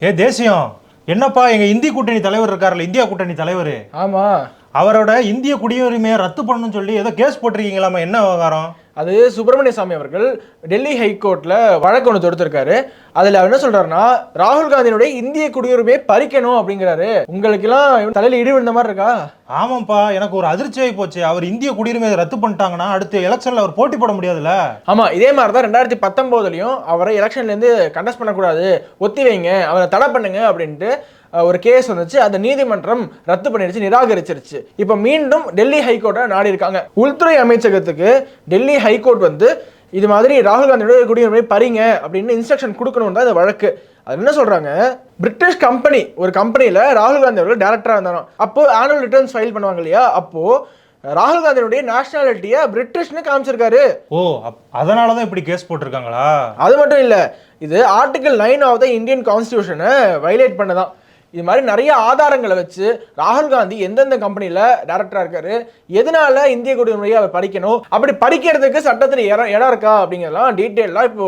தேசியம் என்னப்பா எங்க இந்திய கூட்டணி தலைவர் இருக்காருல்ல, இந்தியா கூட்டணி தலைவர். ஆமா, அவரோட இந்திய குடியுரிமையை ரத்து பண்ணணும்னு சொல்லி ஏதோ கேஸ் போட்டிருக்கீங்களாமா, என்ன விவகாரம்? அது சுப்பிரமணிய சாமி அவர்கள் டெல்லி ஹைகோர்ட்ல வழக்கு ஒன்று தொடுத்திருக்காரு. அதுல அவர் என்ன சொல்றாருன்னா, ராகுல் காந்தியினுடைய இந்திய குடியுரிமையை பறிக்கணும் அப்படிங்கிறாரு. உங்களுக்கு எல்லாம் தலையில இடி விழுந்த மாதிரி இருக்கா? ஆமாப்பா, எனக்கு ஒரு அதிர்ச்சியாகி போச்சு. அவர் இந்திய குடியுரிமையை ரத்து பண்ணிட்டாங்கன்னா அடுத்த எலெக்ஷன்ல அவர் போட்டி போட முடியாதுல்ல. ஆமா, இதே மாதிரி தான் 2019லயும் அவரை எலெக்ஷன்ல இருந்து கண்டஸ்ட் பண்ணக்கூடாது, ஒத்தி வைங்க, அவரை தடை பண்ணுங்க அப்படின்ட்டு ஒரு கேஸ் வந்துச்சு. அந்த நீதிமன்றம் ரத்து பண்ணிருச்சு, நிராகரிச்சிருச்சு. இப்ப மீண்டும் டெல்லி ஹைகோர்ட்டை நாடி இருக்காங்க. உள்துறை அமைச்சகத்துக்கு டெல்லி ஹைகோர்ட் வந்து இது மாதிரி ராகுல் காந்தியோட குடியுரிமை பறிங்க அப்படின்னு இன்ஸ்ட்ரக்ஷன் கொடுக்கணும் தான் இந்த வழக்கு. அது என்ன சொல்றாங்க, பிரிட்டிஷ் கம்பெனி ஒரு கம்பெனியில ராகுல் காந்தி அவர்கள் டைரக்டரா இருந்தாலும் அப்போ ஆனுவல் ரிட்டர்ன்ஸ் ஃபைல் பண்ணுவாங்க இல்லையா, அப்போ ராகுல் காந்தியுடைய நேஷனாலிட்டியை பிரிட்டிஷ்னு காமிச்சிருக்காரு. ஓ, அதனாலதான் இப்படி கேஸ் போட்டிருக்காங்களா? அது மட்டும் இல்ல, இது ஆர்டிகல் 9 ஆஃப் த இந்தியன் கான்ஸ்டிடியூஷனை வயலேட் பண்ணதான். இது மாதிரி நிறைய ஆதாரங்களை வச்சு ராகுல் காந்தி எந்தெந்த கம்பெனியில் டைரக்டரா இருக்காரு, எதனால இந்திய குடியுரிமையை அவர் பறிக்கணும், அப்படி பறிக்கிறதுக்கு சட்டத்தில் இடம் இருக்கா அப்படிங்கிறதெல்லாம் டீட்டெயிலாக இப்போ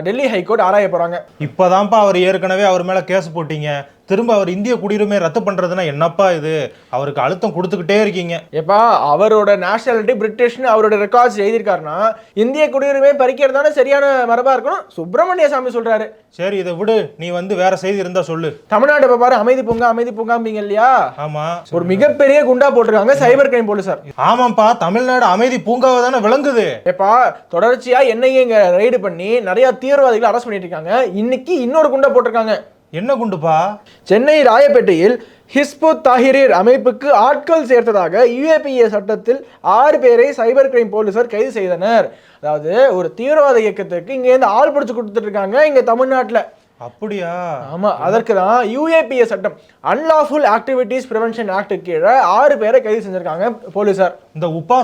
டெல்லி ஹைகோர்ட் ஆராய போறாங்க. இப்போதான்ப்பா அவர் ஏற்கனவே அவர் மேல கேஸ் போட்டீங்க, திரும்ப அவர் இந்திய குடியுரிமையை ரத்து பண்றதுன்னா என்னப்பா இது? அவருக்கு அழுத்தம் கொடுத்துக்கிட்டே இருக்கீங்க. ஏப்பா, அவரோட நேஷனாலிட்டி பிரிட்டிஷ்னு அவரோட ரெக்கார்ட்ஸ் எழுதியிருக்காருன்னா இந்திய குடியுரிமையை பறிக்கிறதான சரியான மரபா இருக்கணும் சுப்பிரமணிய சாமி சொல்றாரு. சரி, இதை விடு, நீ வந்து வேற செய்தி இருந்தா சொல்லு. தமிழ்நாடு பாரு, அமைதி பூங்கா அமைதி பூங்காம்பீங்க இல்லையா? ஆமா, ஒரு மிகப்பெரிய குண்டா போட்டிருக்காங்க சைபர் கிரைம் போலீசார். ஆமாப்பா, தமிழ்நாடு அமைதி பூங்காவை தானே விளங்குது. ஏப்பா, தொடர்ச்சியா என்னையும் ரைடு பண்ணி நிறைய தீவிரவாதிகளை அரெஸ்ட் பண்ணிட்டு இருக்காங்க. இன்னைக்கு இன்னொரு குண்டா போட்டிருக்காங்க. என்ன குண்டுப்பா? சென்னை ராயப்பேட்டையில் ஹிஸ்புத் தாஹிரீர் அமைப்புக்கு ஆட்கள் சேர்த்ததாக UAPA சட்டத்தில் 6 பேரை சைபர் கிரைம் போலீசார் கைது செய்தனர். அதாவது ஒரு தீவிரவாத இயக்கத்துக்கு இங்க இருந்து ஆள் பிடிச்சு கொடுத்துட்டு இருக்காங்க இங்க தமிழ்நாட்டில். அப்படியா? ஆமா, அதற்கு தான் UAPA சட்டம், அன்லாஃபுல் ஆக்டிவிட்டீஸ் பிரிவென்ஷன் ஆக்ட் கீழே 6 பேரை கைது செஞ்சிருக்காங்க போலீசார். இந்த உபா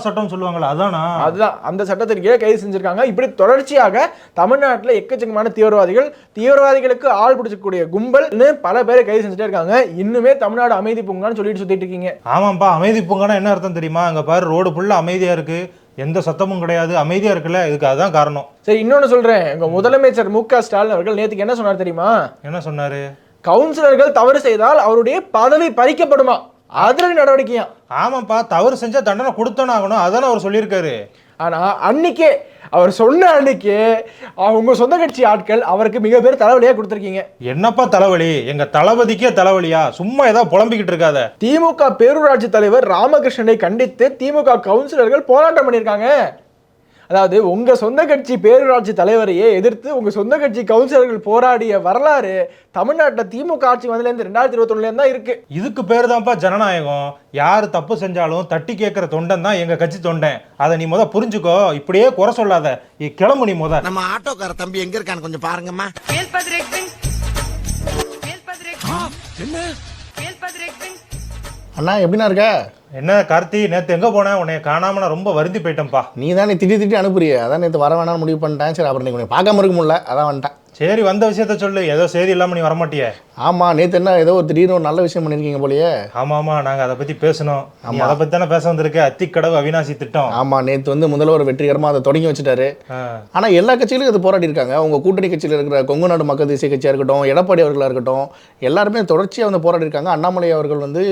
சட்டம் சொல்லுவாங்களா, அதானா? அதுதான், அந்த சட்டத்திற்கு கீழே கைது செஞ்சிருக்காங்க. இப்படி தொடர்ச்சியாக தமிழ்நாட்டில் எக்கச்சக்கமான தீவிரவாதிகளுக்கு ஆள் பிடிச்சக்கூடிய கும்பல்னு பல பேரை கைது செஞ்சுட்டே இருக்காங்க. இன்னுமே தமிழ்நாடு அமைதி பூங்கான்னு சொல்லிட்டு சுத்திட்டு இருக்கீங்க. ஆமாப்பா, அமைதி பூங்கானா என்ன அர்த்தம் தெரியுமா? அங்க பாரு, ரோடு ஃபுல்லா அமைதியா இருக்கு, எந்த சத்தமும் கிடையாது, அமைதியா இருக்குல்ல, இதுக்கு அதுதான் காரணம். சரி, இன்னொன்னு சொல்றேன். எங்க முதலமைச்சர் MK ஸ்டாலின் அவர்கள் நேற்றுக்கு என்ன சொன்னார் தெரியுமா? என்ன சொன்னாரு? கவுன்சிலர்கள் தவறு செய்தால் அவருடைய பதவி பறிக்கப்படுமா, அதிரடி நடவடிக்கையா? ஆமாப்பா, தவறு செஞ்சா தண்டனை கொடுத்தோன்னு ஆகணும், அதானே அவர் சொல்லியிருக்காரு. ஆனா அன்னைக்கே அவர் சொன்ன அன்னைக்கு அவங்க சொந்த கட்சி ஆட்கள் அவருக்கு மிக பேர் தலைவலியா கொடுத்திருக்கீங்க. என்னப்பா தலைவலி? எங்க தளபதிக்கே தலைவலியா? சும்மா ஏதாவது புலம்பிக்கிட்டு இருக்காத. திமுக பேரூராட்சி தலைவர் ராமகிருஷ்ணனை கண்டித்து திமுக கவுன்சிலர்கள் போராட்டம் பண்ணியிருக்காங்க. அதாவது உங்க சொந்த கட்சி பேரூராட்சி தலைவரையே எதிர்த்து உங்க சொந்த கட்சி கவுன்சிலர்கள் போராடிய வரலாறு தமிழ்நாட்டில் திமுக ஆட்சி வந்ததுலேருந்து 2021 தான் இருக்கு. இதுக்கு பேர் தான்ப்பா ஜனநாயகம். யாரு தப்பு செஞ்சாலும் தட்டி கேட்கிற தொண்டன் தான் எங்க கட்சி தொண்டன். அதை நீ முத புரிஞ்சுக்கோ, இப்படியே குறை சொல்லாத. கிளம்பு நீ முத. நம்ம ஆட்டோக்கார தம்பி எங்க இருக்கான்னு கொஞ்சம் பாருங்கம்மா. அண்ணா எப்படின்னா இருக்க? என்ன கார்த்தி, நேற்று எங்கே போனேன்? உன்னை காணாம நான் ரொம்ப வருந்தி போயிட்டேன்ப்பா. நீ தான் நீ திட்டி அனுப்புறிய, அதான் நேற்று வர வேணாம்னு முடிவு பண்ணிட்டேன். சரி, அப்புறம் நீ உன்னை பார்க்காம இருக்க முடியல, அதான் வந்துட்டேன். சரி, வந்த விஷயத்த சொல்லு. ஏதோ செய்தி இல்லாமல் நீ வரமாட்டியே? ஆமாம், நேற்று என்ன ஏதோ திடீர்னு ஒரு நல்ல விஷயம் பண்ணியிருக்கீங்க போலயே. ஆமாம், நாங்கள் அதை பற்றி பேசணும். ஆமாம், அதை பற்றி தானே பேச வந்திருக்கு. அத்திக்கடவு அவினாசி திட்டம். ஆமாம், நேற்று வந்து முதல்வர் வெற்றிகரமாக அதை தொடங்கி வச்சுட்டாரு. ஆனால் எல்லா கட்சியிலும் இது போராடி இருக்காங்க. உங்கள் கூட்டணி கட்சியில் இருக்கிற கொங்கு நாடு மக்கள் தேசிய கட்சியாக இருக்கட்டும், எடப்பாடி அவர்களாக இருக்கட்டும், எல்லாருமே தொடர்ச்சியாக வந்து போராடி இருக்காங்க. அண்ணாமலை அவர்கள் வந்து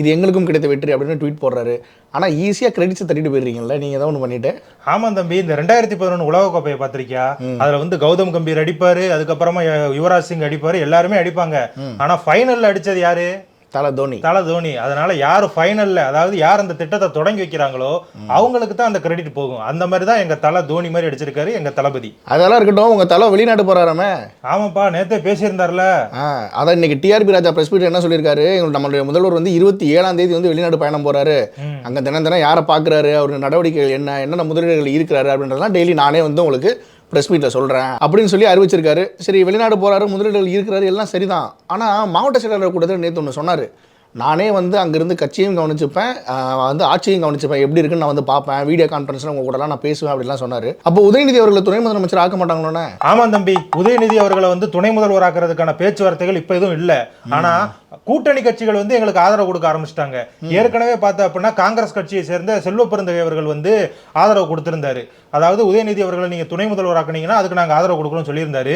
இது எங்களுக்கும் கிடைத்த வெற்றி அப்படின்னு ட்வீட் போடுறாரு. ஆனால் ஈஸியாக கிரெடிட்ஸை தட்டிட்டு போயிடுறீங்கல்ல நீங்கள் ஏதாவது ஒன்று பண்ணிட்டு. ஆமாம் தம்பி, இந்த 2011 உலகக்கோப்பையை பார்த்திருக்கியா? அதில் வந்து கௌதம் கம்பீர் அடிப்பாரு, அதுக்கப்புறமா யுவராஜ் சிங் அடிப்பாரு, எல்லாருமே அடிப்பாங்க. ஆனா ஃபைனல்ல அடிச்சது யாரு? தல தோனி. அதனால யாரு ஃபைனல்ல, அதாவது யார் அந்த திட்டத்தை தொடங்கி வைக்கிறாங்களோ அவங்களுக்கு தான் அந்த கிரெடிட் போகும். அந்த மாதிரி தான் எங்க தல தோனி மாதிரி அடிச்சிருக்காரு எங்க தளபதி. அதெல்லாம் இருக்கட்டும், உங்க தலை வெளிநாட்டு போறாராமே. ஆமாப்பா, நேத்தே பேசியிருந்தார்ல. அதான் இன்னைக்கு TRP ராஜா பிரஸ் மீட் என்ன சொல்லியிருக்காரு, நம்மளுடைய முதல்வர் வந்து 27ஆம் தேதி வந்து வெளிநாடு பயணம் போறாரு. அங்க தினம் யாரை பாக்குறாரு, அவருடைய நடவடிக்கைகள் என்னென்ன முதலீடுகள் இருக்கிறாரு அப்படின்றதெல்லாம் டெய்லி நானே வந்து உங்களுக்கு ப்ரெஸ் மீட்டில் சொல்கிறேன் அப்படின்னு சொல்லி அறிவிச்சிருக்காரு. சரி, வெளிநாடு போகிறாரு, முதலீடுகள் இருக்கிறாரு, எல்லாம் சரிதான். ஆனால் மாவட்ட செயலாளர் கூட்டத்தில் நேற்று ஒன்று சொன்னார், நானே வந்து அங்கேருந்து கட்சியும் கவனிச்சுப்பேன், வந்து ஆட்சியும் கவனிச்சுப்பேன், எப்படி இருக்குன்னு நான் வந்து பார்ப்பேன், வீடியோ கான்ஃபரன்ஸில் உங்கள் கூடலாம் நான் பேசுவேன் அப்படிலாம் சொன்னார். அப்போ உதயநிதி அவர்களை துணை முதலமைச்சர் ஆக்க மாட்டாங்களோண்ணே? ஆமாம் தம்பி, உதயநிதி அவர்களை வந்து துணை முதல்வர் ஆக்கிறதுக்கான பேச்சுவார்த்தைகள் இப்போ எதுவும் இல்லை. ஆனால் கூட்டணி கட்சிகள் வந்து எங்களுக்கு ஆதரவு கொடுக்க ஆரம்பிச்சிட்டாங்க. ஏற்கனவே பார்த்தா அப்படின்னா காங்கிரஸ் கட்சியை சேர்ந்த செல்வ பெருந்தகை அவர்கள் வந்து ஆதரவு கொடுத்திருந்தாரு. அதாவது உதயநிதி அவர்களை நீங்க துணை முதல்வராக்குனீங்கன்னா அதுக்கு நாங்க ஆதரவு கொடுக்கணும்னு சொல்லியிருந்தாரு.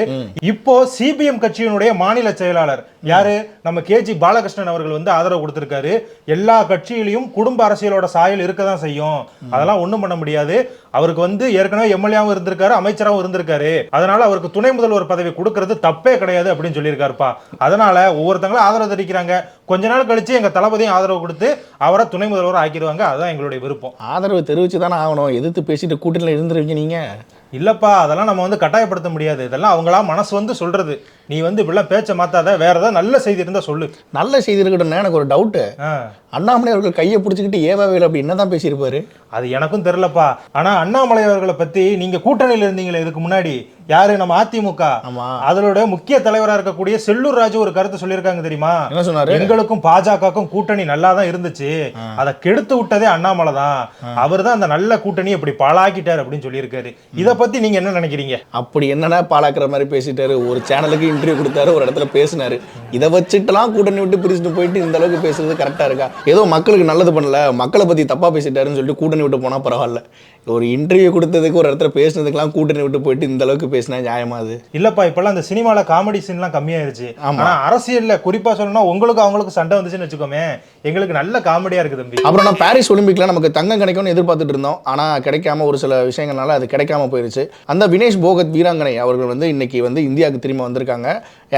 இப்போ சிபிஎம் கட்சியினுடைய மாநில செயலாளர் யாரு, நம்ம கேஜி பாலகிருஷ்ணன் அவர்கள் வந்து ஆதரவு கொடுத்திருக்காரு. எல்லா கட்சியிலையும் குடும்ப அரசியலோட சாயல் இருக்கதான் செய்யும், அதெல்லாம் ஒண்ணும் பண்ண முடியாது. அவருக்கு வந்து ஏற்கனவே எம்எல்ஏவும் இருந்திருக்காரு, அமைச்சராகவும் இருந்திருக்காரு. அதனால அவருக்கு துணை முதல்வர் பதவி கொடுக்கறது தப்பே கிடையாது அப்படின்னு சொல்லியிருக்காருப்பா. அதனால ஒவ்வொருத்தங்களும் ஆதரவு தெரிவிக்கிறாங்க. கொஞ்ச நாள் கழிச்சு எங்க தளபதியும் ஆதரவு கொடுத்து அவரை துணை முதல்வர் ஆக்கிடுவாங்க. அதுதான் எங்களுடைய விருப்பம். ஆதரவு தெரிவிச்சு தானே ஆகணும். எதிர்த்து பேசிட்டு கூட்டணியில் இருந்துருவீங்க நீங்க. இல்லப்பா, அதெல்லாம் நம்ம வந்து கட்டாயப்படுத்த முடியாது. இதெல்லாம் அவங்களா மனசு வந்து சொல்றது. நீ வந்து இப்படிலாம் பேச்ச மாத்தாத, வேற ஏதாவது நல்ல செய்தி இருந்தா சொல்லு. நல்ல செய்தி இருக்கட்டும். எனக்கு ஒரு டவுட்டு, அண்ணாமலை அவர்கள் கையை பிடிச்சிக்கிட்டு ஏவாவேல அப்படி என்னதான் பேசியிருப்பாரு? அது எனக்கும் தெரியலப்பா. ஆனா அண்ணாமலை அவர்களை பத்தி நீங்க கூட்டணியில இருந்தீங்களே இதுக்கு முன்னாடி, யாரு, நம்ம அதிமுக, அதோட முக்கிய தலைவரா இருக்கக்கூடிய செல்லூர் ராஜு ஒரு கருத்து சொல்லியிருக்காங்க தெரியுமா? என்ன சொன்னாரு? எங்களுக்கும் பாஜகவுக்கும் கூட்டணி நல்லா தான் இருந்துச்சு, அதை கெடுத்து விட்டதே அண்ணாமலை தான், அவர் தான் அந்த நல்ல கூட்டணி இப்படி பாழாக்கிட்டாரு அப்படின்னு சொல்லியிருக்காரு. இதை பத்தி நீங்க என்ன நினைக்கிறீங்க? அப்படி என்னன்னா பாழாக்குற மாதிரி பேசிட்டாரு. ஒரு சேனலுக்கு இன்டர்வியூ கொடுத்தாரு, ஒரு இடத்துல பேசினாரு. இதை வச்சுட்டுலாம் கூட்டணி விட்டு பிரிச்சுட்டு போயிட்டு இந்த அளவுக்கு பேசுறது கரெக்டா இருக்கா? ஏதோ மக்களுக்கு நல்லது பண்ணல, மக்களை பத்தி தப்பா பேசிட்டாருன்னு சொல்லிட்டு கூட்டணி விட்டு போனா பரவாயில்ல. ஒரு இன்டர்வியூ கொடுத்ததுக்கு, ஒரு இடத்துல பேசினதுக்கெல்லாம் கூட்டணி விட்டு போயிட்டு இந்த அளவுக்கு பேசினா நியாயமா? அது இல்லப்பா. இப்பெல்லாம் அந்த சினிமால காமெடி சீன்லாம் கம்மியாயிருச்சு. ஆனா அரசியல்ல குறிப்பா சொல்லணும்னா உங்களுக்கு அவங்களுக்கு சண்டை வந்துச்சுன்னு வச்சுக்கோமே, எங்களுக்கு நல்ல காமெடியா இருக்கு தம்பி. அப்புறம் நான் பாரிஸ் ஒலிம்பிக்ல நமக்கு தங்கம் கிடைக்கும்னு எதிர்பார்த்துட்டு இருந்தோம். ஆனா கிடைக்காம ஒரு சில விஷயங்கள்னால அது கிடைக்காம போயிருச்சு. அந்த வினேஷ் போகத் வீராங்கனை அவர்கள் வந்து இன்னைக்கு வந்து இந்தியாவுக்கு திரும்ப வந்திருக்காங்க.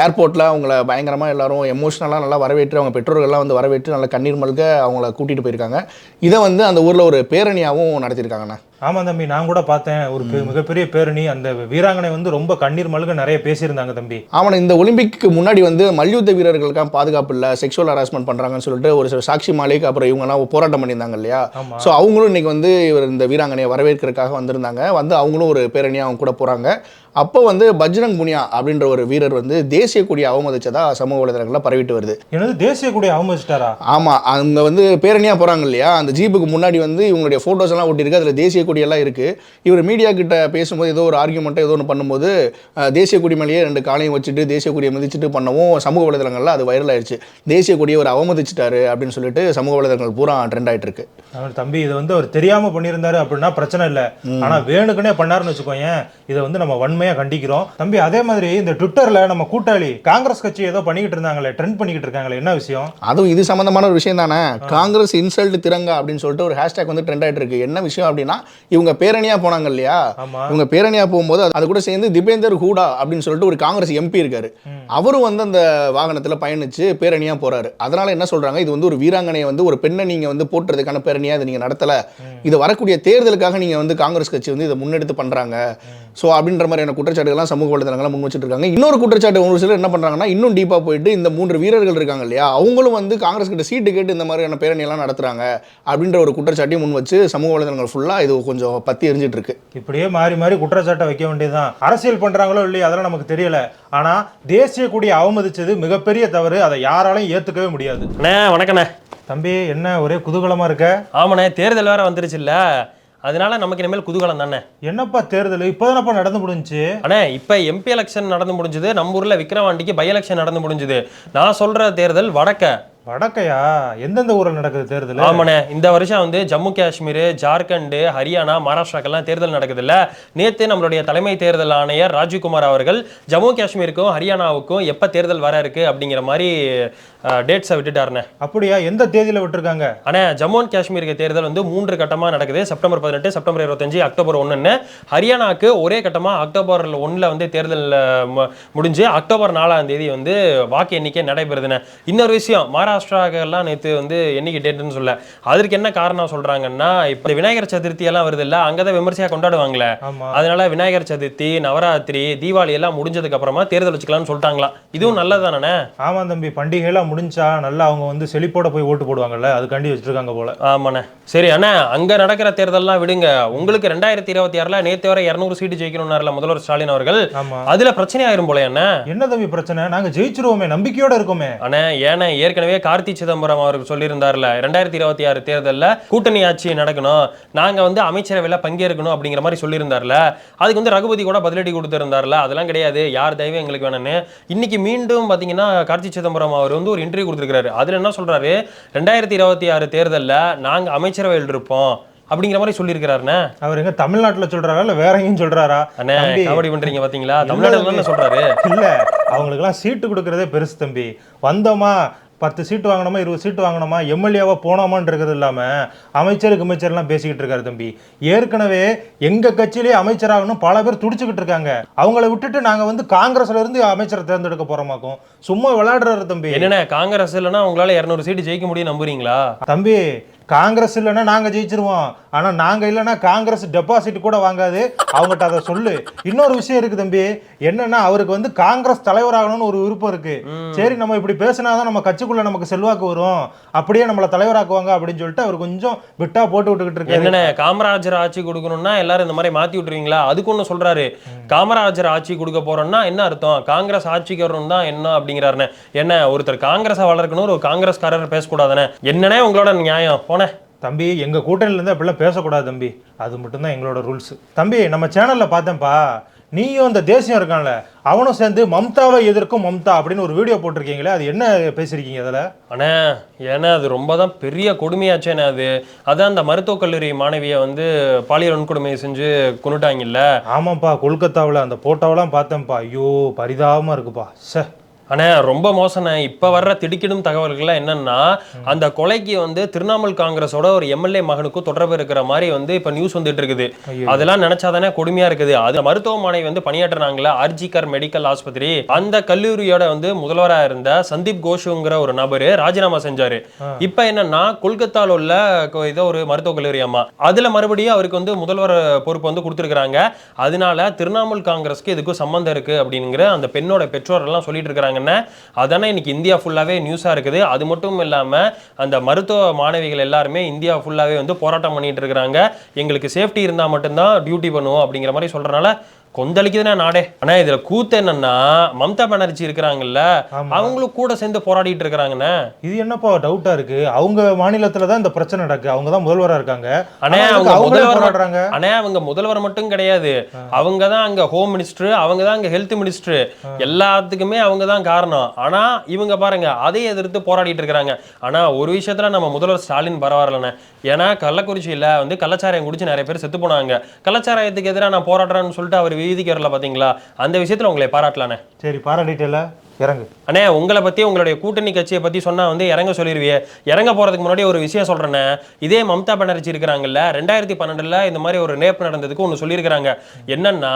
ஏர்போர்ட்ல அவங்கள பயங்கரமா எல்லாரும் எமோஷனலா நல்லா வரவேற்று, அவங்க பெற்றோர்கள்லாம் வந்து வரவேற்று நல்லா கண்ணீர் மல்க அவங்கள கூட்டிட்டு போயிருக்காங்க. இதை வந்து அந்த ஊர்ல ஒரு பேரணியாவும் நடத்திருக்காங்கண்ணா. ஆமா தம்பி, நான் கூட பார்த்தேன். ஒரு மிகப்பெரிய பேரணி. அந்த வீராங்கனை வந்து ரொம்ப கண்ணீர் மல்க நிறைய பேசியிருந்தாங்க தம்பி. ஆமாம், இந்த ஒலிம்பிக்கு முன்னாடி வந்து மல்யுத்த வீரர்களுக்காக பாதுகாப்பு இல்லை, செக்ஷுவல் ஹராஸ்மெண்ட் பண்றாங்கன்னு சொல்லிட்டு ஒரு சில சாக்ஷி மாலிக் அப்புறம் இவங்கெல்லாம் போராட்டம் பண்ணியிருந்தாங்க இல்லையா? ஸோ அவங்களும் இன்னைக்கு வந்து இவர் இந்த வீராங்கனையை வரவேற்கிறதுக்காக வந்திருந்தாங்க. வந்து அவங்களும் ஒரு பேரணியாக அவங்க கூட போறாங்க. அப்போ வந்து பஜ்ரங் புனியா அப்படின்ற ஒரு வீரர் வந்து தேசிய கொடியை அவமதிச்சதா சமூக வலைதளங்களில் பரவிட்டு வருது. எனது தேசிய கொடியை அவமதிச்சிட்டாரா? ஆமா, அவங்க வந்து பேரணியா போறாங்க இல்லையா, அந்த ஜீப்புக்கு முன்னாடி வந்து இவங்களுடைய போட்டோஸ் எல்லாம் ஒட்டிருக்கு, அதுல தேசிய கொடியெல்லாம் இருக்கு. இவர் மீடியா கிட்ட பேசும்போது ஏதோ ஒரு ஆர்கியூமெண்ட்டோ ஏதோ ஒன்று பண்ணும்போது தேசிய கொடி மேலேயே 2 காலையும் வச்சுட்டு தேசிய கொடியை மிதிச்சுட்டு பண்ணவும் சமூக வலைதளங்கள்ல அது வைரல் ஆயிடுச்சு. தேசிய கொடியை அவர் அவமதிச்சிட்டாரு அப்படின்னு சொல்லிட்டு சமூக வலைதளங்கள் பூரா ட்ரெண்ட் ஆயிட்டு இருக்கு. தம்பி, இதை வந்து அவர் தெரியாம பண்ணியிருந்தாரு அப்படின்னா பிரச்சனை இல்லை. ஆனா வேணுக்குனே பண்ணாருன்னு வச்சுக்கோங்க, இதை வந்து நம்ம வன்மையா கண்டிக்கிறோம் தம்பி. அதே மாதிரி இந்த ட்விட்டர்ல நம்ம கூட்டாளி காங்கிரஸ் கட்சி ஏதோ பண்ணிக்கிட்டு இருந்தாங்களே, ட்ரெண்ட் பண்ணிக்கிட்டு இருக்காங்களே, என்ன விஷயம்? அதுவும் இது சம்பந்தமான ஒரு விஷயம் தானே. காங்கிரஸ் இன்சல்ட் திரங்கா அப்படின்னு சொல்லிட்டு ஒரு ஹேஷ்டேக் வந்து ட்ரெண்ட் ஆயிட்டு இருக்கு. என்ன விஷயம் அப்படின்னா, இவங்க பேரணியா போனாங்க இல்லையா, இவங்க பேரணியா போகும்போது அது கூட சேர்ந்து திபேந்தர் ஹூடா அப்படின்னு சொல்லிட்டு ஒரு காங்கிரஸ் எம்பி இருக்காரு. அவரும் வந்து அந்த வாகனத்துல பயணிச்சு பேரணியா போறாரு. அதனால என்ன சொல்றாங்க, இது வந்து ஒரு வீராங்கனையை வந்து ஒரு பெண்ணை நீங்க வந்து போட்டுறதுக்கான பேரணியா இதை நீங்க நடத்தல, இது வரக்கூடிய தேர்தலுக்காக நீங்க வந்து காங்கிரஸ் கட்சி வந்து இதை முன்னெடுத்து பண்றாங்க. ஸோ அப்படின்ற மாதிரியான குற்றச்சாட்டுகள்லாம் சமூக வலைதளங்கள்லாம் முன் வச்சுட்டு இருக்காங்க. இன்னொரு குற்றச்சாட்டு ஒரு சிலர் என்ன பண்றாங்கன்னா, இன்னும் டீப்பா போயிட்டு இந்த 3 வீரர்கள் இருக்காங்க இல்லையா, அவங்களும் வந்து காங்கிரஸ் கிட்ட சீட்டு கேட்டு இந்த மாதிரியான பேரணியெல்லாம் நடத்துறாங்க அப்படின்ற ஒரு குற்றச்சாட்டையும் முன் வச்சு சமூக வலைதளங்கள் ஃபுல்லா இது கொஞ்சம் பத்தி எரிஞ்சிட்டு இருக்கு. இப்படியே மாறி மாறி குற்றச்சாட்டை வைக்க வேண்டியதுதான். அரசியல் பண்றாங்களோ இல்லையா அதெல்லாம் நமக்கு தெரியல. ஆனா தேசிய கொடியை அவமதிச்சது மிகப்பெரிய தவறு. அதை யாராலையும் ஏத்துக்கவே முடியாது. வணக்கண்ணே. தம்பி, என்ன ஒரே குதூகலமா இருக்க? ஆமாண்ணே, தேர்தல் வேற வந்துருச்சு இல்ல, அதனால நமக்கு இனிமேல் குதூகலம் தானே. என்னப்பா தேர்தல் இப்போதானப்பா நடந்து முடிஞ்சுச்சு? அண்ணே, இப்போ எம்பி எலெக்ஷன் நடந்து முடிஞ்சது. நம்ம ஊர்ல விக்ரவாண்டிக்கு பை எலெக்ஷன் நடந்து முடிஞ்சது. நான் சொல்ற தேர்தல் வடக்கையா? எந்தெந்த ஊரில் நடக்குது தேர்தல்? ஆமாண்ணே, இந்த வருஷம் வந்து ஜம்மு காஷ்மீர், ஜார்க்கண்ட், ஹரியானா, மகாராஷ்டிராக்கெல்லாம் தேர்தல் நடக்குது இல்ல. நேற்று நம்மளுடைய தலைமை தேர்தல் ஆணையர் ராஜீவ்குமார் அவர்கள் ஜம்மு காஷ்மீருக்கும் ஹரியானாவுக்கும் எப்போ தேர்தல் வர இருக்கு அப்படிங்கிற மாதிரி டேட்ஸை விட்டுட்டாருண்ணே. அப்படியா? எந்த தேதியில் விட்டுருக்காங்க? ஆனால் ஜம்மு அண்ட் காஷ்மீருக்கு தேர்தல் வந்து 3 கட்டமாக நடக்குது. September 18, September 25, October 1. ஹரியானாவுக்கு ஒரே கட்டமாக அக்டோபர் 1 வந்து தேர்தல் முடிஞ்சு அக்டோபர் 4 வந்து வாக்கு எண்ணிக்கை நடைபெறுதுன்னு. இன்னொரு விஷயம், மகாராஷ்டிராக்கெல்லாம் நேற்று வந்து என்னைக்கு டேட்டுன்னு சொல்ல, அதற்கு என்ன காரணம் சொல்றாங்கன்னா, இப்போ விநாயகர் சதுர்த்தி எல்லாம் வருது இல்லை, அங்கதான் விமர்சையா கொண்டாடுவாங்களே, அதனால விநாயகர் சதுர்த்தி, நவராத்திரி, தீபாவளி எல்லாம் முடிஞ்சதுக்கு அப்புறமா தேர்தல் வச்சுக்கலாம்னு சொல்லிட்டாங்களா. இதுவும் நல்லதானே? ஆமா தம்பி, பண்டிகைலாம் முடிஞ்சா நல்லா அவங்க வந்து செழிப்போட போய் ஓட்டு போடுவாங்கல்ல, அதுக்காண்டி வச்சிருக்காங்க போல. ஆமாண்ணே. சரி அண்ணா, அங்க நடக்கிற தேர்தல்லாம் விடுங்க. உங்களுக்கு 2026 நேற்று வரை 200 சீட்டு ஜெயிக்கணும்னார்ல முதல்வர் ஸ்டாலின் அவர்கள், அதுல பிரச்சனை ஆயிரும் போல. என்ன தம்பி பிரச்சனை? நாங்க ஜெயிச்சிருவோமே, நம்பிக்கையோட இருக்கோமே. அண்ணா, ஏன்னா ஏற்கனவே கார்த்தி சிதம்பரம் அவருக்கு சொல்லியிருந்தார்ல 2026 தேர்தலில் கூட்டணி ஆட்சி நடக்கணும், நாங்க வந்து அமைச்சரவையில பங்கேற்கணும் அப்படிங்கிற மாதிரி சொல்லியிருந்தார்ல. அதுக்கு வந்து ரகுபதி கூட பதிலடி கொடுத்திருந்தார்ல. அதெல்லாம் கிடையாது, யார் தயவு எங்களுக்கு வேணும்னு. இன்னைக்கு மீண்டும் பாத்தீங்கன்னா கார்த்தி சிதம்பரம் அவர் வந்து ஒரு இன்டர்வியூ கொடுத்திருக்காரு. அதுல என்ன சொல்றாரு, 2026 தேர்தலில் நாங்க அமைச்சரவையில் இருப்போம் அப்படிங்கிற மாதிரி சொல்லியிருக்கிறாருண்ணே. அவர் எங்க தமிழ்நாட்டுல சொல்றாரா இல்ல வேற எங்கேயும் சொல்றாரா? அண்ணே காமெடி பண்றீங்க பாத்தீங்களா? தமிழ்நாடுல சொல்றாரு. இல்ல அவங்களுக்கு எல்லாம் சீட்டு கொடுக்கறதே பெருசு தம்பி. வந்தோமா 10 சீட்டு வாங்கணுமா 20 சீட்டு வாங்கணுமா எம்எல்ஏவா போனோமான்னு இருக்கிறது இல்லாம அமைச்சர்லாம் பேசிக்கிட்டு இருக்காரு தம்பி. ஏற்கனவே எங்க கட்சியிலேயே அமைச்சராகணும் பல பேர் துடிச்சுக்கிட்டு இருக்காங்க. அவங்கள விட்டுட்டு நாங்க வந்து காங்கிரஸ்ல இருந்து அமைச்சரை தேர்ந்தெடுக்க போறோமாக்கும். சும்மா விளையாடுறாரு தம்பி. என்னென்ன காங்கிரஸ் இல்லைன்னா உங்களால 200 சீட்டு ஜெயிக்க முடியும் நம்புறீங்களா தம்பி? காங்கிரஸ் இல்லைன்னா நாங்க ஜெயிச்சிருவோம், ஆனா நாங்க இல்லைன்னா காங்கிரஸ் டெபாசிட் கூட வாங்காது. அவங்ககிட்ட அதை சொல்லு. இன்னொரு விஷயம் இருக்கு தம்பி, என்னன்னா அவருக்கு வந்து காங்கிரஸ் தலைவராகணும்னு ஒரு விருப்பம் இருக்கு. சரி நம்ம இப்படி பேசினாதான் நம்ம கட்சிக்குள்ள நமக்கு செல்வாக்கு வரும், அப்படியே நம்மள தலைவராக்குவாங்க அப்படின்னு சொல்லிட்டு அவர் கொஞ்சம் விட்டா போட்டு விட்டுக்கிட்டு இருக்காரு. என்னென்ன காமராஜர் ஆட்சி கொடுக்கணும்னா எல்லாரும் இந்த மாதிரி மாத்தி விட்டுருவீங்களா? அதுக்கு ஒண்ணு சொல்றாரு, காமராஜர் ஆட்சி கொடுக்க போறோம்னா என்ன அர்த்தம், காங்கிரஸ் ஆட்சிக்கு வரணும் தான் என்ன அப்படிங்கிறாருன்னு. என்ன ஒருத்தர் காங்கிரஸை வளர்க்கணும் ஒரு காங்கிரஸ்காரர் பேசக்கூடாதுன்னு என்னன்னே உங்களோட நியாயம்? போன தம்பி எங்க கூட்டணியில இருந்து அப்படிலாம் பேசக்கூடாது தம்பி, அது மட்டும்தான் எங்களோட ரூல்ஸ். தம்பி நம்ம சேனல்ல பார்த்தேன்ப்பா, நீயும் இந்த தேசியம் இருக்கான்ல அவனும் சேர்ந்து மம்தாவை எதிர்க்கும் மம்தா அப்படின்னு ஒரு வீடியோ போட்டிருக்கீங்களே, அது என்ன பேசிருக்கீங்க அதில்? அண்ணே ஏன்னா அது ரொம்ப தான் பெரிய கொடுமையாச்சேண்ணே. அதான் அந்த மருத்துவக் கல்லூரி மாணவியை வந்து பாலியல் வன்கொடுமையை செஞ்சு கொண்டுட்டாங்கல்ல. ஆமாப்பா, கொல்கத்தாவில் அந்த போட்டோவெல்லாம் பார்த்தேன்ப்பா. ஐயோ பரிதாபமாக இருக்குப்பா. சே அண்ணே ரொம்ப மோசண்ணே. இப்ப வர்ற திடுக்கிடும் தகவல்கள்லாம் என்னன்னா, அந்த கொலைக்கு வந்து திரிணாமுல் காங்கிரஸோட ஒரு எம்எல்ஏ மகனுக்கும் தொடர்பு இருக்கிற மாதிரி வந்து இப்ப நியூஸ் வந்துட்டு இருக்குது. அதெல்லாம் நினைச்சாதானே கொடுமையா இருக்குது. அது மருத்துவமனை வந்து பணியாற்றுறாங்களா ஆர்ஜிகர் மெடிக்கல் ஆஸ்பத்திரி, அந்த கல்லூரியோட வந்து முதல்வரா இருந்த சந்தீப் கோஷுங்கிற ஒரு நபரு ராஜினாமா செஞ்சாரு. இப்ப என்னன்னா கொல்கத்தால உள்ள ஏதோ ஒரு மருத்துவக் கல்லூரி அம்மா அதுல மறுபடியும் அவருக்கு வந்து முதல்வர் பொறுப்பு வந்து கொடுத்துருக்காங்க. அதனால திரிணாமுல் காங்கிரஸ்க்கு இதுக்கும் சம்பந்தம் இருக்கு அப்படிங்கிற அந்த பெண்ணோட பெற்றோர் எல்லாம் சொல்லிட்டு இருக்காங்க. அதானே இன்னைக்கு இந்தியா ஃபுல்லாவே நியூஸா இருக்குது. அது மட்டும் இல்லாம அந்த மருத்துவ மாணவிகள் எல்லாருமே இந்தியா ஃபுல்லாவே வந்து போராட்டம் பண்ணிட்டு இருக்காங்க. எங்களுக்கு சேஃப்டி இருந்தா மட்டும்தான் டியூட்டி பண்ணுவோம் அப்படிங்கிற மாதிரி சொல்றதுனால கொந்தளிக்குதுன்னா நாடே. ஆனா இதுல கூத்து என்னன்னா, மம்தா பானர்ஜி இருக்கிறாங்கல்ல அவங்களும் கூட சேர்ந்து போராடிட்டு இருக்கிறாங்கண்ணே. இது என்னப்பா டவுட்டா இருக்கு? அவங்க மாநிலத்துல தான் இந்த பிரச்சனை நடக்கு, அவங்க தான் முதல்வரா இருக்காங்க. அண்ணே அவங்க முதல்வர் மட்டும் கிடையாது, அவங்க தான் அங்க ஹோம் மினிஸ்டர், அவங்க தான் அங்க ஹெல்த் மினிஸ்டர், எல்லாத்துக்குமே அவங்க தான் காரணம். ஆனா இவங்க பாருங்க அதை எதிர்த்து போராடிட்டு இருக்கிறாங்க. ஆனா ஒரு விஷயத்துல நம்ம முதல்வர் ஸ்டாலின் பரவாயில்லண்ணே. ஏன்னா கள்ளக்குறிச்சியில வந்து கள்ளச்சாராயம் குடிச்சு நிறைய பேர் செத்து போனாங்க. கள்ளச்சாராயத்துக்கு எதிராக நான் போராடுறேன்னு சொல்லிட்டு அவர் வீதிக்கு வரல பாத்தீங்களா? அந்த விஷயத்துல உங்களை பாராட்டலானே. சரி பாராட்டிட்டல இறங்கு. அண்ணே உங்களை பத்தி உங்களுடைய கூட்டணி கட்சியை பத்தி சொன்னா வந்து இறங்க சொல்லிருவியே. இறங்க போறதுக்கு முன்னாடி ஒரு விஷயம் சொல்றேன்னு, இதே மம்தா பானர்ஜி இருக்கிறாங்கல்ல 2012 இந்த மாதிரி ஒரு ரேப் நடந்ததுக்கு ஒன்று சொல்லியிருக்கிறாங்க. என்னன்னா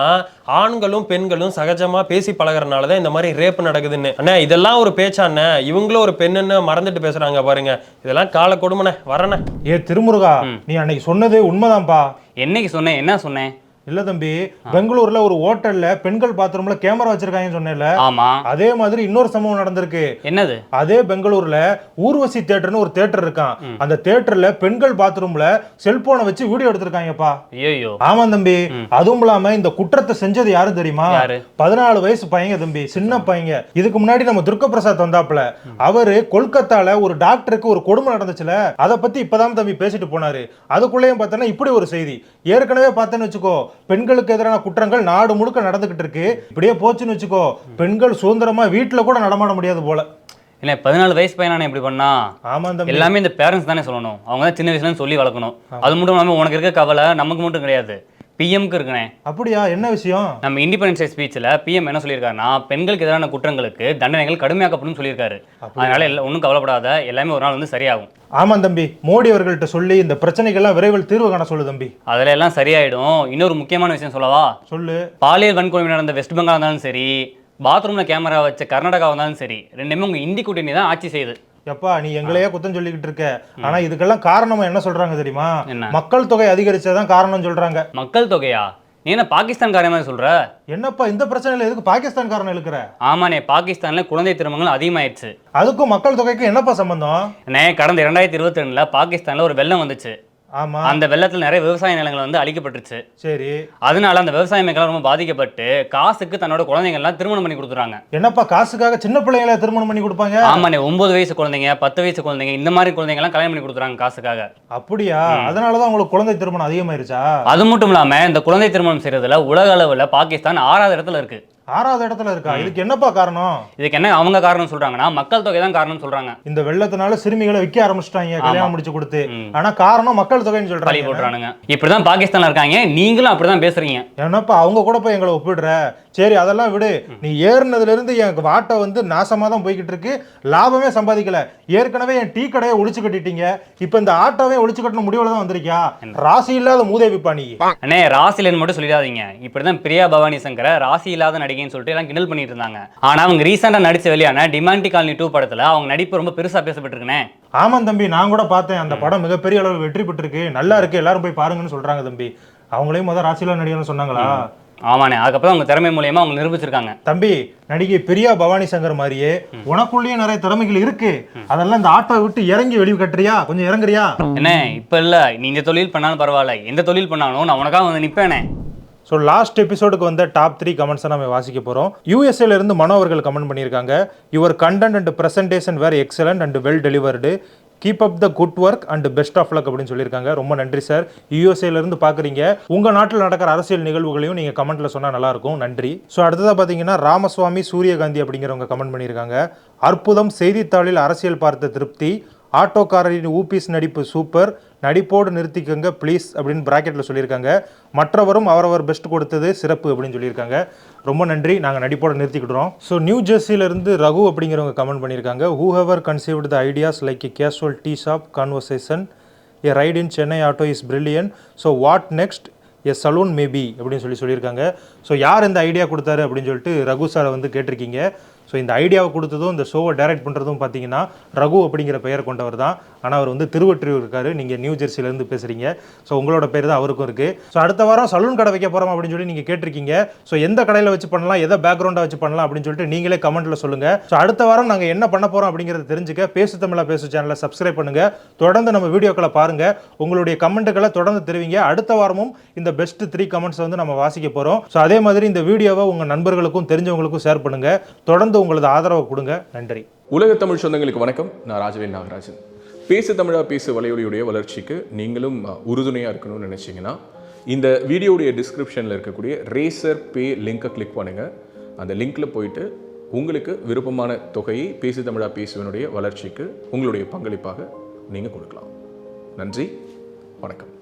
ஆண்களும் பெண்களும் சகஜமா பேசி பழகிறனாலதான் இந்த மாதிரி ரேப் நடக்குதுன்னு. அண்ணா இதெல்லாம் ஒரு பேச்சாண்ணே, இவங்களும் ஒரு பெண்ணுன்னு மறந்துட்டு பேசுறாங்க பாருங்க. இதெல்லாம் கால கொடுமனே. வரண்ணே. ஏ திருமுருகா, நீ அன்னைக்கு சொன்னது உண்மைதான்ப்பா. என்னைக்கு சொன்னேன்? என்ன சொன்னேன்? இல்ல தம்பி, பெங்களூர்ல ஒரு ஹோட்டல்ல பெண்கள் பாத்ரூம்ல கேமரா வச்சிருக்காங்கன்னு சொன்னேன்ல, ஆமா அதே மாதிரி இன்னொரு சம்பவம் நடந்திருக்கு. என்னது? அதே பெங்களூர்ல ஊர்வசி தியேட்டர்னு ஒரு தியேட்டர் இருக்கான். அந்த தியேட்டர்ல பெண்கள் பாத்ரூம்ல செல்போனை வச்சு வீடியோ எடுத்திருக்காங்கப்பா. ஐயோ. ஆமா தம்பி. அதுவும் இல்லாம இந்த குற்றத்தை செஞ்சது யாரும் தெரியுமா? 14 வயசு பையங்க தம்பி, சின்ன பையங்க. இதுக்கு முன்னாடி நம்ம துர்கா பிரசாத் வந்தாப்புல, அவரு கொல்கத்தால ஒரு டாக்டருக்கு ஒரு கொடுமை நடந்துச்சுல, அதை பத்தி இப்பதான் தம்பி பேசிட்டு போனாரு. அதுக்குள்ளேயும் பார்த்தோன்னா இப்படி ஒரு செய்தி. ஏற்கனவே பார்த்தேன்னு வச்சுக்கோ, பெண்களுக்கு எதிரான குற்றங்கள் நாடு முழுக்க நடந்துகிட்டு இருக்கு. இப்படியே போச்சுன்னு வச்சுக்கோ, பெண்கள் சுதந்திரமா வீட்டுல கூட நடமாட முடியாது போல. இல்ல 14 வயசு பையனானே இப்படி பண்ணா? ஆமா தம்பி. எல்லாமே இந்த பேரண்ட்ஸ் தானே சொல்லணும். அவங்க தான் சின்ன வயசுல சொல்லி வளர்க்கணும். அது மட்டும் இல்லாம உனக்கு இருக்க கவலை நமக்கு மட்டும் கிடையாது, பிஎம்க்கு இருக்குனே. அப்படியா? என்ன விஷயம்? நம்ம இண்டிபெண்டன்ஸ் டே ஸ்பீச்ல பிஎம் என்ன சொல்லியிருக்காருன்னா, பெண்களுக்கு எதிரான குற்றங்களுக்கு தண்டனைகள் கடுமையாக்கப்படும் சொல்லியிருக்காரு. அதனால ஒன்றும் கவலைப்படாத, எல்லாமே ஒரு நாள் வந்து சரியாகும். ஆமா தம்பி, மோடி அவர்கள்ட்ட சொல்லி இந்த பிரச்சனைகள்லாம் விரைவில் தீர்வு காண சொல்லு தம்பி. அதுல எல்லாம் சரியாயிடும். இன்னொரு முக்கியமான விஷயம் சொல்லவா? சொல்லு. பாலியல் வன்கொடுமை நடந்த வெஸ்ட் பெங்கால் இருந்தாலும் சரி, பாத்ரூம்ல கேமரா வச்ச கர்நாடகா இருந்தாலும் சரி, ரெண்டுமே உங்க இந்தி கூட்டணி தான் ஆட்சி செய்யுது. எப்பா நீ எங்களையே குத்தம் சொல்லிக்கிட்டு இருக்க. ஆனா இதுக்கெல்லாம் காரணம் என்ன சொல்றாங்க தெரியுமா? என்ன? மக்கள் தொகை அதிகரிச்சதான் காரணம் சொல்றாங்க. மக்கள் தொகையா? நீ என்ன பாகிஸ்தான் காரியமா சொல்ற? என்னப்பா இந்த பிரச்சனையில எதுக்கு பாகிஸ்தான் காரணம் இருக்கிற? ஆமாண்ணே, பாகிஸ்தான்ல குழந்தை திருமணங்கள் அதிகமாயிடுச்சு. அதுக்கும் மக்கள் தொகைக்கும் என்னப்பா சம்பந்தம்? கடந்த 2022 பாகிஸ்தான்ல ஒரு வெள்ளம் வந்துச்சு. ஆமா. அந்த வெள்ளத்துல நிறைய விவசாய நிலங்கள் வந்து அழிக்கப்பட்டுருச்சு. சரி. அதனால அந்த விவசாய மக்கள் ரொம்ப பாதிக்கப்பட்டு காசுக்கு தன்னோட குழந்தைங்க எல்லாம் திருமணம் பண்ணி கொடுத்துறாங்க. என்னப்பா காசுக்காக சின்ன பிள்ளைங்களை திருமணம் பண்ணி கொடுப்பாங்க? ஆமாண்ணே, 9 வயசு குழந்தைங்க, 10 வயசு குழந்தைங்க, இந்த மாதிரி குழந்தைங்க எல்லாம் கல்யாணம் பண்ணி கொடுத்துறாங்க காசுக்காக. அப்படியா? அதனாலதான் உங்களுக்கு குழந்தை திருமணம் அதிகமாயிருச்சா? அது மட்டும் இல்லாம இந்த குழந்தை திருமணம் செய்யறதுல உலக அளவுல பாகிஸ்தான் 6வது இடத்துல இருக்கு. 6வது இடத்துல இருக்கா? இதுக்கு என்னப்பா காரணம்? இதுக்கு என்ன அவங்க காரணம் சொல்றாங்கன்னா மக்கள் தொகை தான் காரணம் சொல்றாங்க. இந்த வெள்ளத்தினால சிறுமிகளை விற்க ஆரம்பிச்சிட்டாங்க கல்யாணம் முடிச்சு கொடுத்து. ஆனா காரணம் மக்கள் தொகைன்னு பழி சொல்றாங்க. போட்டுறானுங்க. இப்படிதான் பாகிஸ்தான்ல இருக்காங்க, நீங்களும் அப்படிதான் பேசுறீங்க. என்னப்பா அவங்க கூட போய் எங்களை ஒப்பிடுற? சரி அதெல்லாம் விடு. நீ ஏறினதுல இருந்து என் வாட்டை வந்து நாசமா தான் போய்கிட்டு இருக்கு, லாபமே சம்பாதிக்கல. ஏற்கனவே என் டீ கடையை ஒழிச்சு கட்டிட்டீங்க, இப்ப இந்த ஆட்டோவே ஒழிச்சு கட்டணும் முடிவுல தான் வந்திருக்கியா? ராசி இல்லாத மூதேவிப்பா நீ. அண்ணே, ராசிலன்னு மட்டும் சொல்லிடாதீங்க. இப்படிதான் பிரியா பவானி சங்கரை ராசி இல்லாத நடிகைன்னு சொல்லிட்டு எல்லாம் கிண்டல் பண்ணிட்டு இருந்தாங்க. ஆனா அவங்க ரீசெண்டா நடிச்ச வெளியான டிமாண்டி காலனி 2 படத்துல அவங்க நடிப்பு ரொம்ப பெருசா பேசப்பட்டிருக்குனே. ஆமா தம்பி, நான் கூட பார்த்தேன். அந்த படம் மிகப்பெரிய அளவில் வெற்றி பெற்றிருக்கு, நல்லா இருக்கு, எல்லாரும் போய் பாருங்கன்னு சொல்றாங்க தம்பி. அவங்களையும் முதல் ராசியில நடிகர்னு சொன்னாங்களா? ஆமாண்ணே, அதுக்கப்புறம் அவங்க திறமை மூலியமா அவங்க நிரூபிச்சிருக்காங்க. தம்பி, நடிகை பிரியா பவானி சங்கர் மாதிரியே உனக்குள்ளேயே நிறைய திறமைகள் இருக்கு. அதெல்லாம் இந்த ஆட்டோ விட்டு இறங்கி வெளியே கட்டுறியா? கொஞ்சம் இறங்குறியா? என்ன இப்ப இல்ல, நீ இந்த தொழில் பண்ணாலும் பரவாயில்ல, எந்த தொழில் பண்ணாலும் நான் உனக்காக வந்து நிப்பேனே. ஸோ லாஸ்ட் எபிசோடுக்கு வந்த டாப் 3 கமெண்ட்ஸை நம்ம வாசிக்க போகிறோம். யூஎஸ்ஏல இருந்து மனோ அவர்கள் கமெண்ட் பண்ணியிருக்காங்க. Your content and presentation were excellent and well delivered, keep up the good work and best of luck அப்படின்னு சொல்லியிருக்காங்க. ரொம்ப நன்றி சார். யூஎஸ்ஏல இருந்து பார்க்குறீங்க, உங்கள் நாட்டில் நடக்கிற அரசியல் நிகழ்வுகளையும் நீங்கள் கமெண்ட்டில் சொன்னால் நல்லாயிருக்கும். நன்றி. ஸோ அடுத்ததாக பார்த்தீங்கன்னா ராமசுவாமி சூரியகாந்தி அப்படிங்கிறவங்க கமெண்ட் பண்ணியிருக்காங்க. அற்புதம், செய்தித்தாளில் அரசியல் பார்த்த திருப்தி, ஆட்டோக்காரரின் ஊபிஸ் நடிப்பு சூப்பர், நடிப்போடு நிறுத்திக்கங்க ப்ளீஸ் அப்படின்னு பிராக்கெட்டில் சொல்லியிருக்காங்க. மற்றவரும் அவரவர் பெஸ்ட் கொடுத்தது சிறப்பு அப்படின்னு சொல்லியிருக்காங்க. ரொம்ப நன்றி, நாங்கள் நடிப்போடு நிறுத்திக்கிட்டுறோம். ஸோ நியூ ஜெர்சியிலேருந்து ரகு அப்படிங்கிறவங்க கமெண்ட் பண்ணியிருக்காங்க. Whoever conceived the ideas like a casual tea shop conversation, a ride in Chennai auto is brilliant, so what next, a saloon maybe அப்படின்னு சொல்லியிருக்காங்க. ஸோ யார் இந்த ஐடியா கொடுத்தாரு அப்படின்னு சொல்லிட்டு ரகு சாரை வந்து கேட்டிருக்கீங்க. ஸோ இந்த ஐடியாவை கொடுத்ததும் இந்த ஷோவை டைரக்ட் பண்ணுறதும் பார்த்தீங்கன்னா ரகு அப்படிங்கிற பெயர் கொண்டவர் தான். ஆனால் அவர் வந்து திருவொற்றியூர் இருக்காரு, நீங்கள் நியூ ஜெர்சியிலேருந்து பேசுகிறீங்க. ஸோ உங்களோட பேர் தான் அவருக்கும் இருக்குது. ஸோ அடுத்த வாரம் சலூன் கடை வைக்க போகிறோம் அப்படின்னு சொல்லி நீங்கள் கேட்டிருக்கீங்க. ஸோ எந்த கடையில் வச்சு பண்ணலாம், எதை பேக்ரவுண்டாக வச்சு பண்ணலாம் அப்படின்னு சொல்லிட்டு நீங்களே கமெண்ட்டில் சொல்லுங்கள். ஸோ அடுத்த வாரம் நாங்கள் என்ன பண்ண போகிறோம் அப்படிங்கிறத தெரிஞ்சுக்க பேசு தமிழா பேசு சேனலை சப்ஸ்கிரைப் பண்ணுங்கள். தொடர்ந்து நம்ம வீடியோக்களை பாருங்கள், உங்களுடைய கமெண்ட்டுகளை தொடர்ந்து தெரிவிங்க. அடுத்த வாரமும் இந்த பெஸ்ட் 3 கமெண்ட்ஸ் வந்து நம்ம வாசிக்க போகிறோம். ஸோ அதே மாதிரி இந்த வீடியோவை உங்கள் நண்பர்களுக்கும் தெரிஞ்சவங்களுக்கும் ஷேர் பண்ணுங்கள். தொடர்ந்து உங்களது ஆதரவை கொடுங்க. நன்றி. உலக தமிழ் சொந்தங்களுக்கு வணக்கம். நான் ராஜவேல் நாகராஜன். பேசு தமிழா பேசு வலையொலியுடைய வளர்ச்சிக்கு நீங்களும் உறுதுணையாக இருக்கணும்னு நினச்சிங்கன்னா இந்த வீடியோடைய டிஸ்கிரிப்ஷனில் இருக்கக்கூடிய ரேசர் பே லிங்கை கிளிக் பண்ணுங்கள். அந்த லிங்க்கில் போயிட்டு உங்களுக்கு விருப்பமான தொகையை பேசு தமிழா பேசுவனுடைய வளர்ச்சிக்கு உங்களுடைய பங்களிப்பாக நீங்கள் கொடுக்கலாம். நன்றி, வணக்கம்.